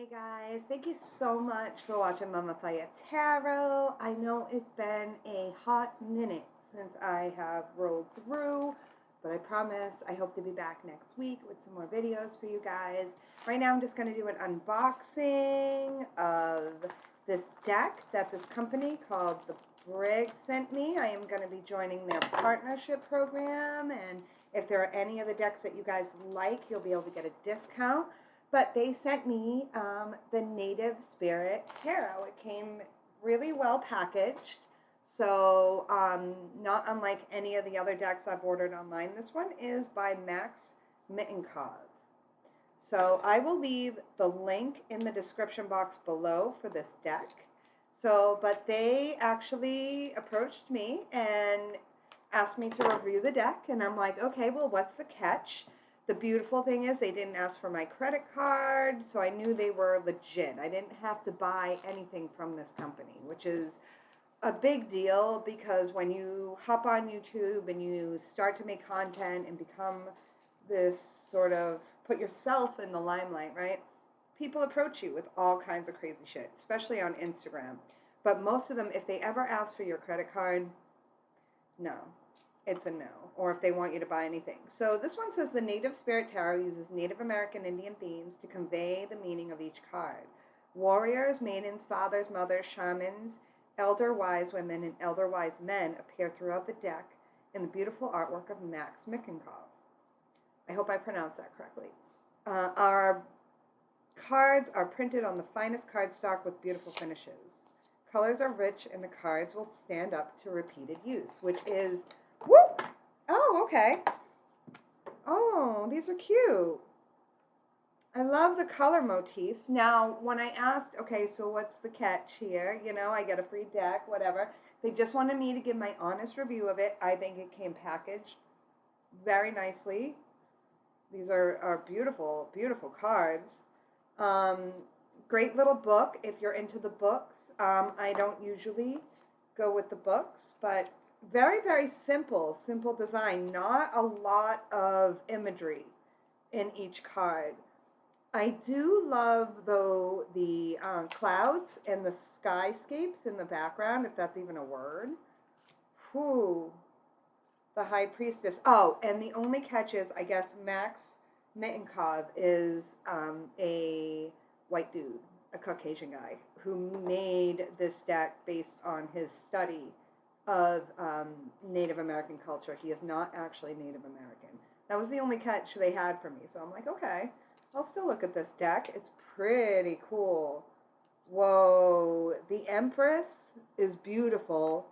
Hey guys, thank you so much for watching mamafiyatarot. I know it's been a hot minute since I have rolled through, but I promise I hope to be back next week with some more videos for you guys. Right now I'm just going to do an unboxing of this deck that this company called The Brig sent me. I am going to be joining their partnership program, and if there are any of the decks that you guys like, you'll be able to get a discount. But they sent me the Native Spirit Tarot. It came really well packaged. So not unlike any of the other decks I've ordered online. This one is by Mitenkov. So I will leave the link in the description box below for this deck. But they actually approached me and asked me to review the deck. And I'm like, okay, well, what's the catch? The beautiful thing is they didn't ask for my credit card, so I knew they were legit. I didn't have to buy anything from this company, which is a big deal because when you hop on YouTube and you start to make content and become this sort of, put yourself in the limelight, right? People approach you with all kinds of crazy shit, especially on Instagram. But most of them, if they ever ask for your credit card, no. It's a no, or if they want you to buy anything. So this one says the Native Spirit Tarot uses Native American Indian themes to convey the meaning of each card. Warriors, maidens, fathers, mothers, shamans, elder wise women, and elder wise men appear throughout the deck in the beautiful artwork of Mitenkov. I hope I pronounced that correctly. Our cards are printed on the finest cardstock with beautiful finishes. Colors are rich, and the cards will stand up to repeated use, which is whoop! Oh, okay. Oh, these are cute. I love the color motifs. Now, when I asked, okay, so what's the catch here? You know, I get a free deck, whatever. They just wanted me to give my honest review of it. I think it came packaged very nicely. These are beautiful, beautiful cards. Great little book if you're into the books. I don't usually go with the books, but very, very simple design. Not a lot of imagery in each card. I do love, though, the clouds and the skyscapes in the background, if that's even a word. Whew. The High Priestess. Oh, and the only catch is, I guess, Mitenkov is a white dude, a Caucasian guy, who made this deck based on his study of Native American culture. He is not actually Native American. That was the only catch they had for me. So I'm like, okay, I'll still look at this deck. It's pretty cool. Whoa, the Empress is beautiful.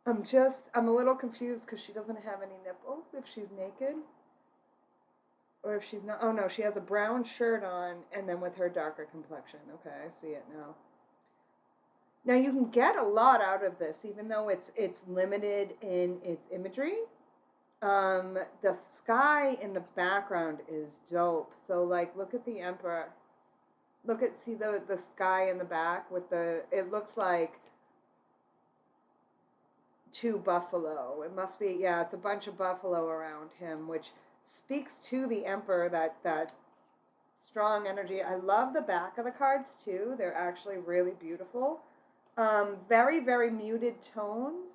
I'm a little confused because she doesn't have any nipples if she's naked. Or if she's not. Oh no, she has a brown shirt on and then with her darker complexion. Okay, I see it now. Now you can get a lot out of this, even though it's limited in its imagery. The sky in the background is dope. So like, look at the Emperor. See the sky in the back with it looks like two buffalo. It must be, yeah, it's a bunch of buffalo around him, which speaks to the Emperor, that strong energy. I love the back of the cards too. They're actually really beautiful. Very, very muted tones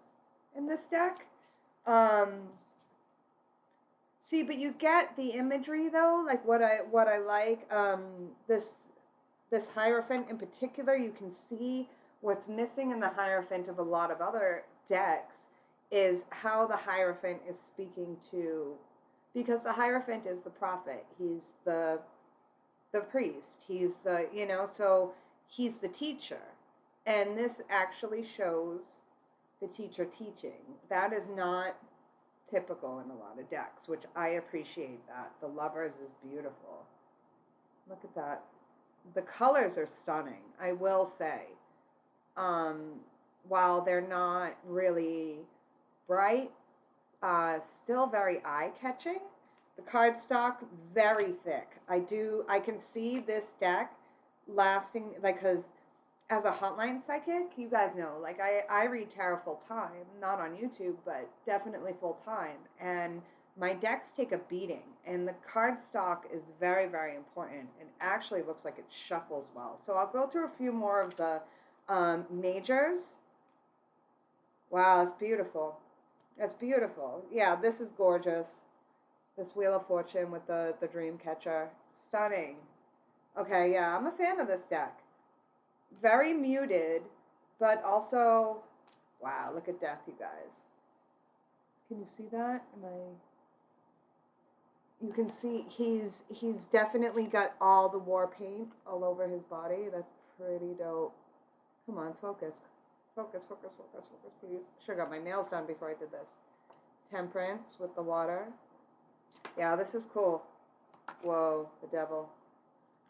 in this deck. See, but you get the imagery though, like what I like. This Hierophant in particular, you can see what's missing in the Hierophant of a lot of other decks is how the Hierophant is speaking to, because the Hierophant is the prophet. He's the priest. He's the, so he's the teacher. And this actually shows the teacher teaching. That is not typical in a lot of decks, which I appreciate that. The Lovers is beautiful. Look at that. The colors are stunning, I will say. While they're not really bright, still very eye-catching. The cardstock, very thick. I can see this deck lasting, like, because as a hotline psychic, you guys know, like I read tarot full time, not on YouTube, but definitely full time. And my decks take a beating, and the card stock is very, very important. It actually looks like it shuffles well. So I'll go through a few more of the majors. Wow, it's beautiful. That's beautiful. Yeah, this is gorgeous. This Wheel of Fortune with the dream catcher. Stunning. Okay, yeah, I'm a fan of this deck. Very muted, but also, wow, look at death, you guys. Can you see that? You can see he's definitely got all the war paint all over his body. That's pretty dope. Come on, focus. Focus, focus, focus, focus, please. Should have got my nails done before I did this. Temperance with the water. Yeah, this is cool. Whoa, the devil.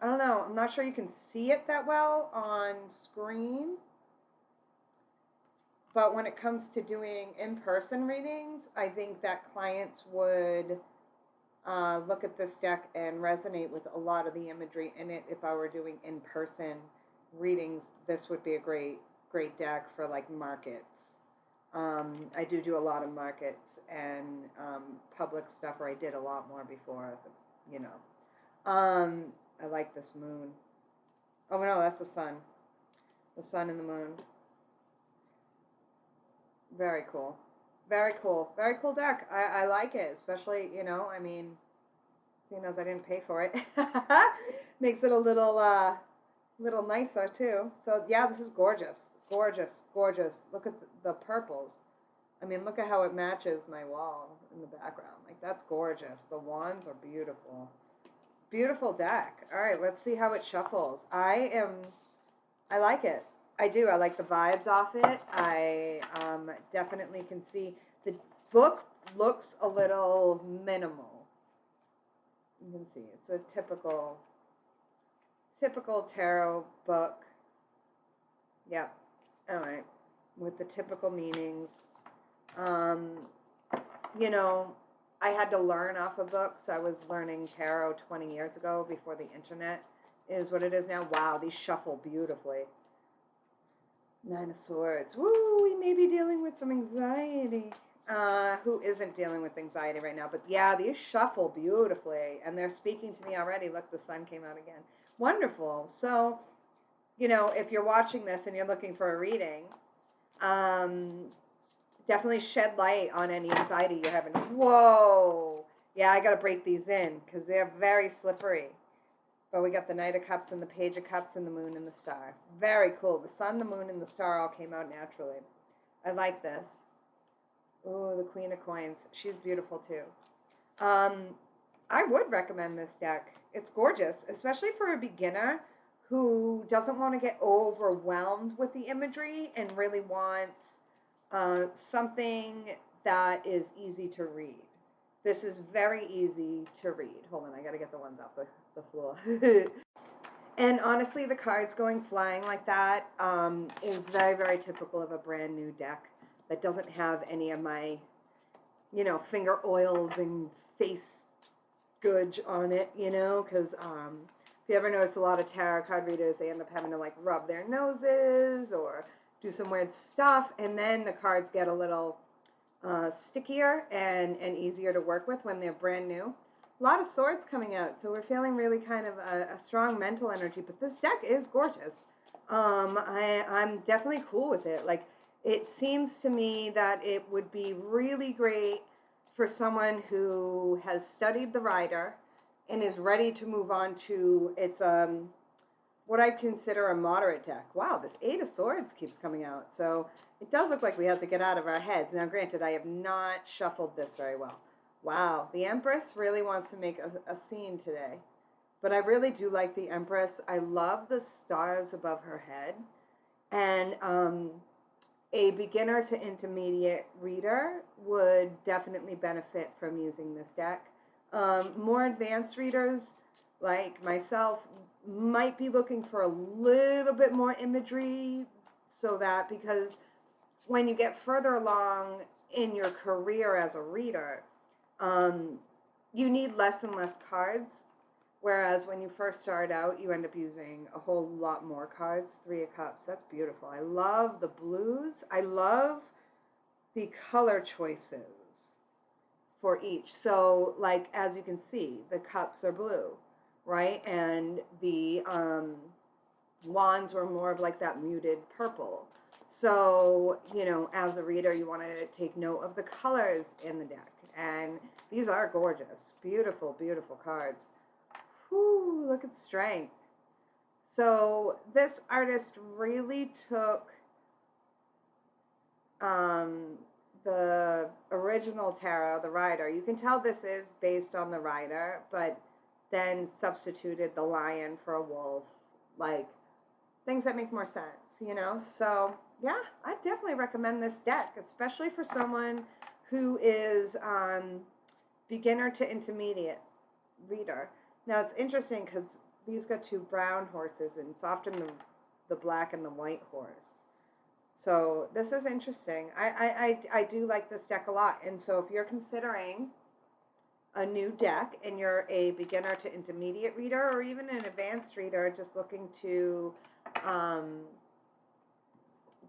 I don't know. I'm not sure you can see it that well on screen. But when it comes to doing in-person readings, I think that clients would look at this deck and resonate with a lot of the imagery in it. If I were doing in-person readings, this would be a great deck for like markets. I do a lot of markets and public stuff, or I did a lot more before, you know. I like this moon. Oh no, that's the sun. The sun and the moon. Very cool. Very cool. Very cool deck. I like it, especially, you know, I mean, seeing as I didn't pay for it. Makes it a little nicer too. So yeah, this is gorgeous. Gorgeous, gorgeous. Look at the purples. I mean, look at how it matches my wall in the background. Like, that's gorgeous. The wands are beautiful. Beautiful deck. All right, let's see how it shuffles. I like it. I do. I like the vibes off it. I definitely can see the book looks a little minimal. You can see it's a typical tarot book. Yep. All right. With the typical meanings. You know, I had to learn off of books. I was learning tarot 20 years ago before the internet is what it is now. Wow, these shuffle beautifully. Nine of Swords. Woo, we may be dealing with some anxiety. Who isn't dealing with anxiety right now? But yeah, these shuffle beautifully. And they're speaking to me already. Look, the sun came out again. Wonderful. So, you know, if you're watching this and you're looking for a reading, definitely shed light on any anxiety you're having. Whoa. Yeah, I got to break these in because they're very slippery. But we got the Knight of Cups and the Page of Cups and the Moon and the Star. Very cool. The Sun, the Moon, and the Star all came out naturally. I like this. Oh, the Queen of Coins. She's beautiful too. I would recommend this deck. It's gorgeous, especially for a beginner who doesn't want to get overwhelmed with the imagery and really wants something that is easy to read. This is very easy to read. Hold on, I got to get the ones off the floor. And honestly, the cards going flying like that is very, very typical of a brand new deck that doesn't have any of my, you know, finger oils and face goods on it, you know, because if you ever notice a lot of tarot card readers, they end up having to like rub their noses or do some weird stuff, and then the cards get a little stickier and easier to work with when they're brand new. A lot of swords coming out, so we're feeling really kind of a strong mental energy, but this deck is gorgeous. I'm definitely cool with it. Like, it seems to me that it would be really great for someone who has studied the Rider and is ready to move on to its what I consider a moderate deck. Wow, this Eight of Swords keeps coming out, so it does look like we have to get out of our heads. Now, granted, I have not shuffled this very well. Wow, the Empress really wants to make a scene today. But I really do like the Empress. I love the stars above her head. And a beginner to intermediate reader would definitely benefit from using this deck. More advanced readers, like myself, might be looking for a little bit more imagery, so that, because when you get further along in your career as a reader, you need less and less cards, whereas when you first start out, you end up using a whole lot more cards. Three of Cups, that's beautiful. I love the blues. I love the color choices for each. So, like, as you can see, the cups are blue, right? And the wands were more of like that muted purple. So, you know, as a reader, you want to take note of the colors in the deck. And these are gorgeous. Beautiful, beautiful cards. Whew, look at strength. So this artist really took the original tarot, the rider. You can tell this is based on the rider, but then substituted the lion for a wolf, like things that make more sense, you know? So yeah, I definitely recommend this deck, especially for someone who is beginner to intermediate reader. Now it's interesting because these got two brown horses, and it's often the black and the white horse. So this is interesting. I do like this deck a lot. And so if you're considering a new deck and you're a beginner to intermediate reader or even an advanced reader just looking to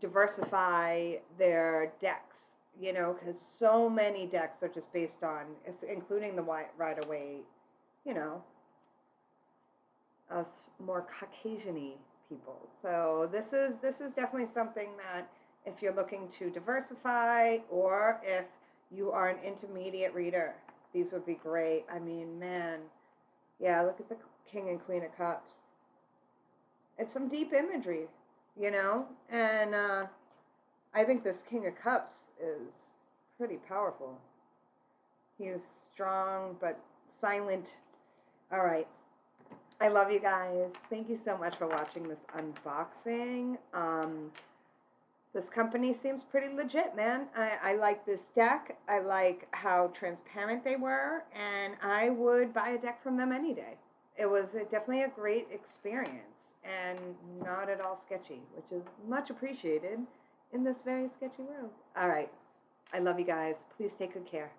diversify their decks, you know, because so many decks are just based on, including the Rider-Waite, you know, us more Caucasian-y people. So this is definitely something that if you're looking to diversify or if you are an intermediate reader, these would be great. I mean, man, yeah, look at the King and Queen of Cups. It's some deep imagery, you know, and I think this King of Cups is pretty powerful. He is strong but silent. All right. I love you guys. Thank you so much for watching this unboxing. This company seems pretty legit, man. I like this deck. I like how transparent they were, and I would buy a deck from them any day. It was definitely a great experience and not at all sketchy, which is much appreciated in this very sketchy world. All right. I love you guys. Please take good care.